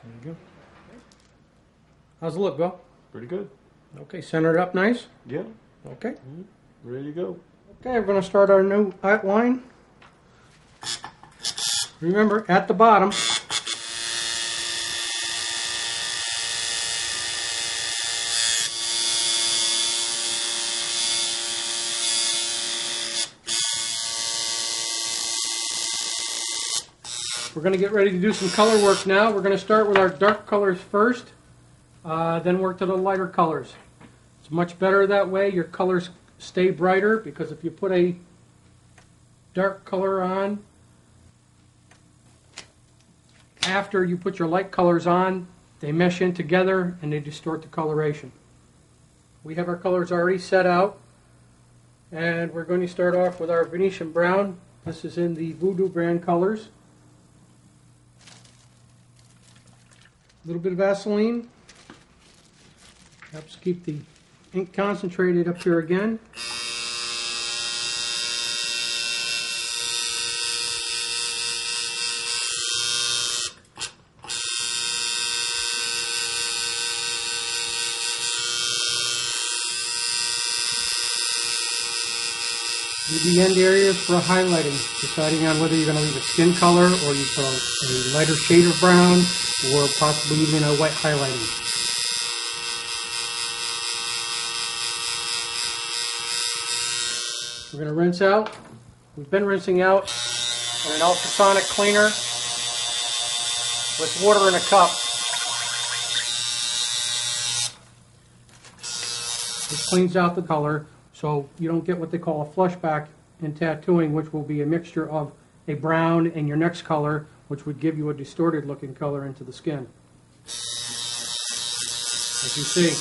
There you go. How's it look, Bill? Pretty good. Okay, center it up nice. Yeah. Okay. Ready to go. Okay, we're going to start our new outline. Remember, at the bottom, we're going to get ready to do some color work now. We're going to start with our dark colors first, then work to the lighter colors. It's much better that way. Your colors stay brighter, because if you put a dark color on after you put your light colors on, they mesh in together and they distort the coloration. We have our colors already set out, and we're going to start off with our Venetian brown. This is in the Voodoo brand colors. A little bit of Vaseline helps keep the ink concentrated up here again. The end areas for highlighting, deciding on whether you're going to leave a skin color or you put a lighter shade of brown or possibly even a white highlighting. We're going to rinse out. We've been rinsing out in an ultrasonic cleaner with water in a cup. This cleans out the color, so you don't get what they call a flushback in tattooing, which will be a mixture of a brown and your next color, which would give you a distorted looking color into the skin. As you see,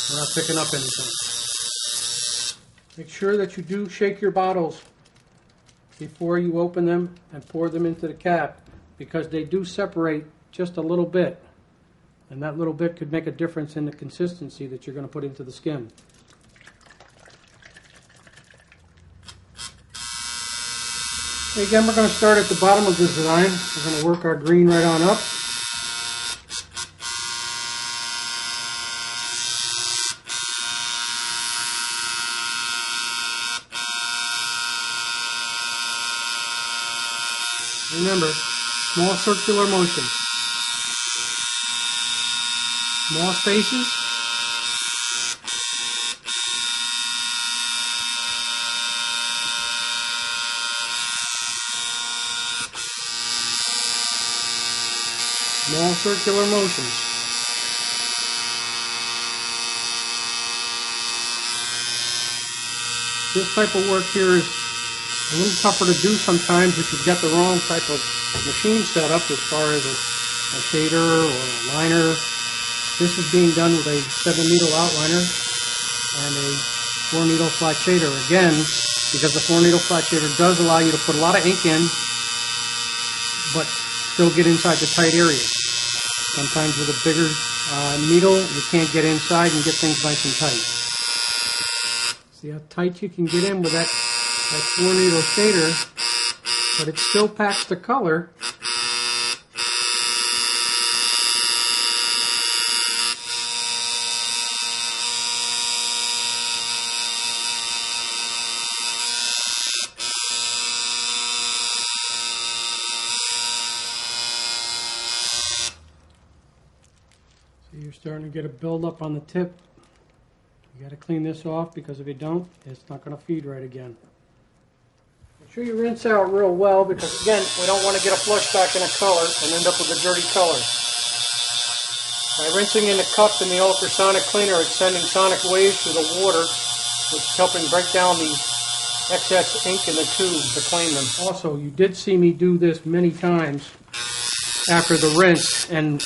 we're not picking up anything. Make sure that you do shake your bottles before you open them and pour them into the cap, because they do separate just a little bit. And that little bit could make a difference in the consistency that you're going to put into the skin. Okay, again, we're going to start at the bottom of the design. We're going to work our green right on up. Remember, small circular motion. Small spaces. Small circular motions. This type of work here is a little tougher to do sometimes if you've got the wrong type of machine set up, as far as a shader or a liner. This is being done with a 7-needle outliner and a 4-needle flat shader. Again, because the 4-needle flat shader does allow you to put a lot of ink in, but still get inside the tight areas. Sometimes with a bigger needle, you can't get inside and get things nice and tight. See how tight you can get in with that 4-needle shader, but it still packs the color. You're starting to get a buildup on the tip. You got to clean this off, because if you don't, it's not going to feed right again. Make sure you rinse out real well, because again, we don't want to get a flush back in a color and end up with a dirty color. By rinsing in the cup in the ultrasonic cleaner, it's sending sonic waves through the water, which is helping break down the excess ink in the tube to clean them. Also, you did see me do this many times after the rinse, and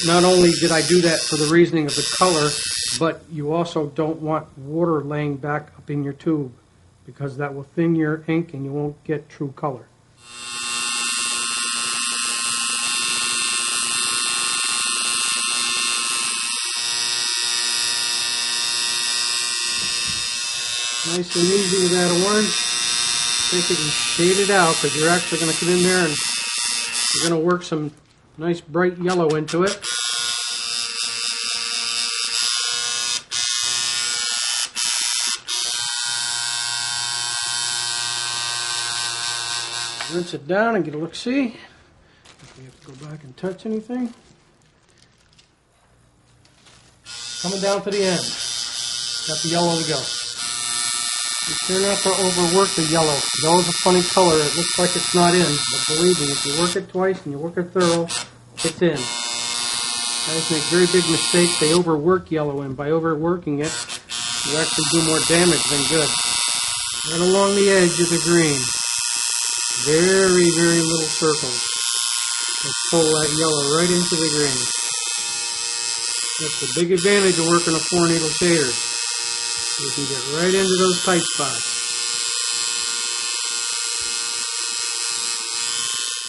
not only did I do that for the reasoning of the color, but you also don't want water laying back up in your tube, because that will thin your ink and you won't get true color. Nice and easy with that orange. Take it and shade it out, because you're actually going to come in there and you're going to work some nice bright yellow into it. Rinse it down and get a look-see. If we have to go back and touch anything. Coming down to the end. Got the yellow to go. Be sure not to overwork the yellow. Yellow is a funny color. It looks like it's not in, but believe me, if you work it twice and you work it thorough, it's in. Guys make very big mistakes. They overwork yellow, and by overworking it, you actually do more damage than good. Right along the edge of the green. Very, very little circles. Let's pull that yellow right into the green. That's the big advantage of working a 4-needle shader. You can get right into those tight spots.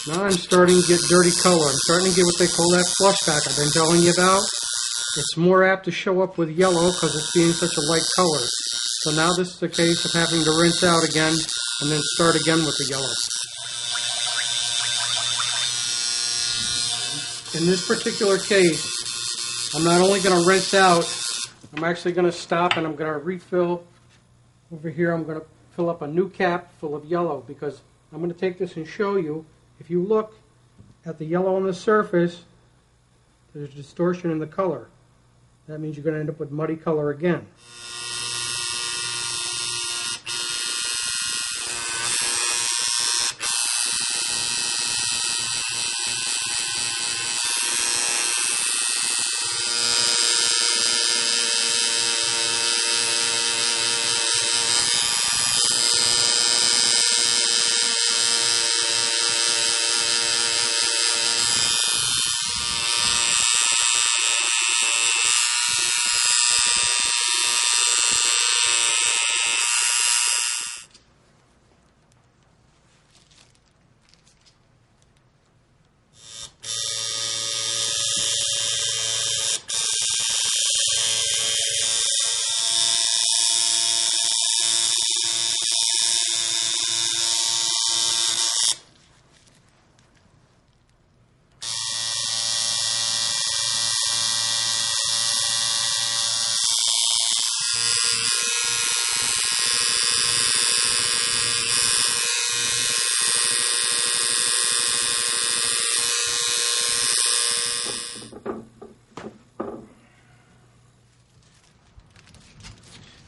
Now I'm starting to get dirty color. I'm starting to get what they call that flush back I've been telling you about. It's more apt to show up with yellow because it's being such a light color. So now this is a case of having to rinse out again and then start again with the yellow. In this particular case, I'm not only going to rinse out, I'm actually going to stop and I'm going to refill. Over here I'm going to fill up a new cap full of yellow because I'm going to take this and show you. If you look at the yellow on the surface, there's distortion in the color. That means you're going to end up with muddy color again.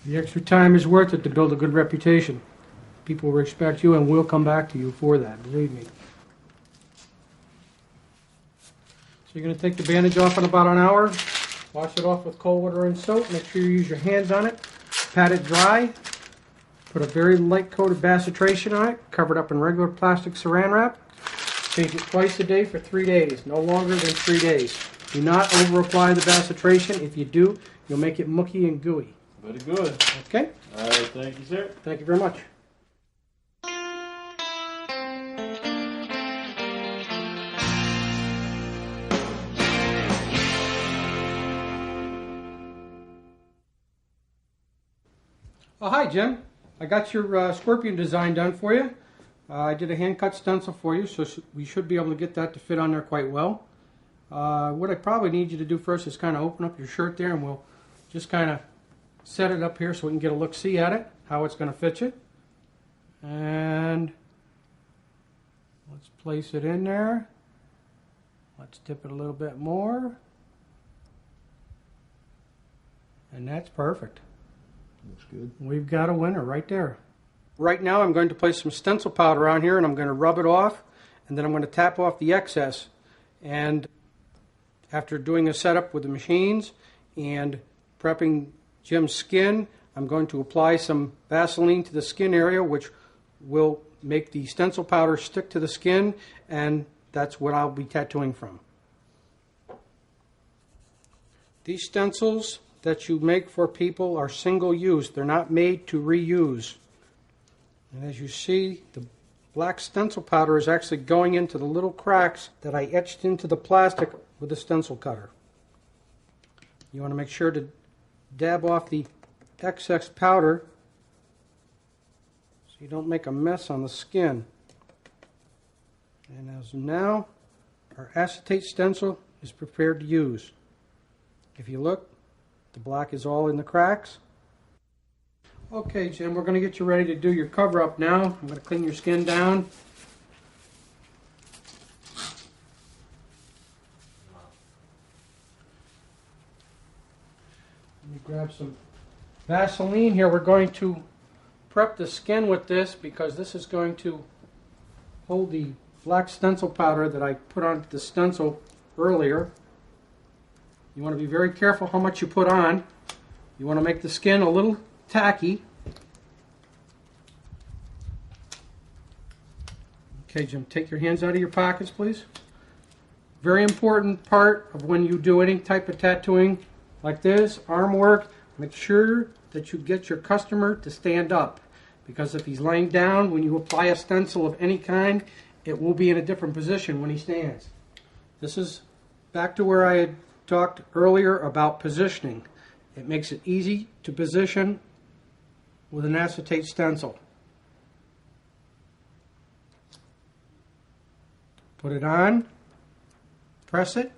The extra time is worth it to build a good reputation. People will respect you and will come back to you for that, believe me. So you're going to take the bandage off in about an hour, wash it off with cold water and soap, make sure you use your hands on it, pat it dry, put a very light coat of bacitration on it, cover it up in regular plastic saran wrap, change it twice a day for 3 days, no longer than 3 days. Do not over apply the bacitration. If you do, you'll make it mucky and gooey. Very good. Okay? All right, thank you, sir. Thank you very much. Oh, hi, Jim. I got your scorpion design done for you. I did a hand-cut stencil for you, so we should be able to get that to fit on there quite well. What I probably need you to do first is kind of open up your shirt there, and we'll just kind of set it up here so we can get a look-see at it, how it's going to fit you. And let's place it in there. Let's dip it a little bit more. And that's perfect. Looks good. We've got a winner right there. Right now I'm going to place some stencil powder on here and I'm going to rub it off, and then I'm going to tap off the excess. And after doing a setup with the machines and prepping Jim's skin, I'm going to apply some Vaseline to the skin area, which will make the stencil powder stick to the skin, and that's what I'll be tattooing from. These stencils that you make for people are single use. They're not made to reuse. And as you see, the black stencil powder is actually going into the little cracks that I etched into the plastic with the stencil cutter. You want to make sure to dab off the excess powder so you don't make a mess on the skin. And as now, our acetate stencil is prepared to use. If you look, the black is all in the cracks. Okay, Jim, we're going to get you ready to do your cover up now. I'm going to clean your skin down. Let me grab some Vaseline here. We're going to prep the skin with this because this is going to hold the black stencil powder that I put on the stencil earlier. You want to be very careful how much you put on. You want to make the skin a little tacky. Okay, Jim, take your hands out of your pockets, please. Very important part of when you do any type of tattooing like this, arm work, make sure that you get your customer to stand up. Because if he's laying down, when you apply a stencil of any kind, it will be in a different position when he stands. This is back to where I had talked earlier about positioning. It makes it easy to position with an acetate stencil. Put it on, press it,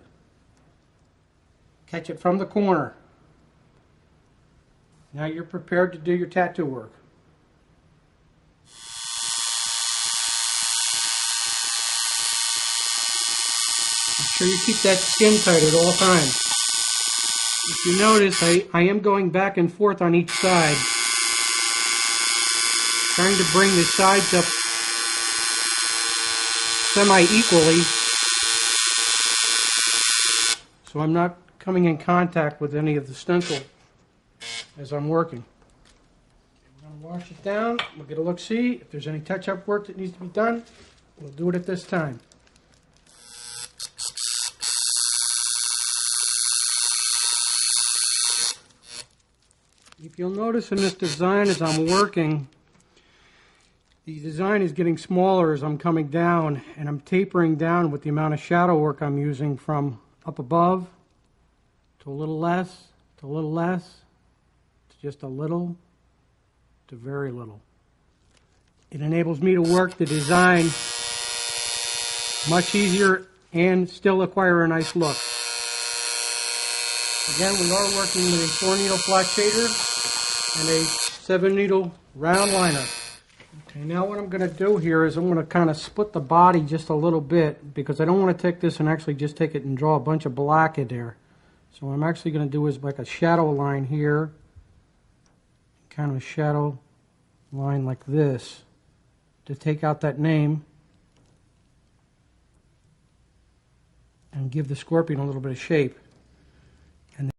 catch it from the corner. Now you're prepared to do your tattoo work. Make sure you keep that skin tight at all times. If you notice, I am going back and forth on each side, trying to bring the sides up semi-equally so I'm not coming in contact with any of the stencil as I'm working. We're going to wash it down. We'll get a look-see. If there's any touch-up work that needs to be done, we'll do it at this time. If you'll notice in this design as I'm working, the design is getting smaller as I'm coming down, and I'm tapering down with the amount of shadow work I'm using from up above to a little less, to a little less, to just a little, to very little. It enables me to work the design much easier and still acquire a nice look. Again, we are working with a 4-needle flat shader and a 7-needle round liner. Okay, now what I'm going to do here is I'm going to kind of split the body just a little bit because I don't want to take this and actually just take it and draw a bunch of black in there. So what I'm actually going to do is like a shadow line here, kind of a shadow line like this to take out that name and give the scorpion a little bit of shape.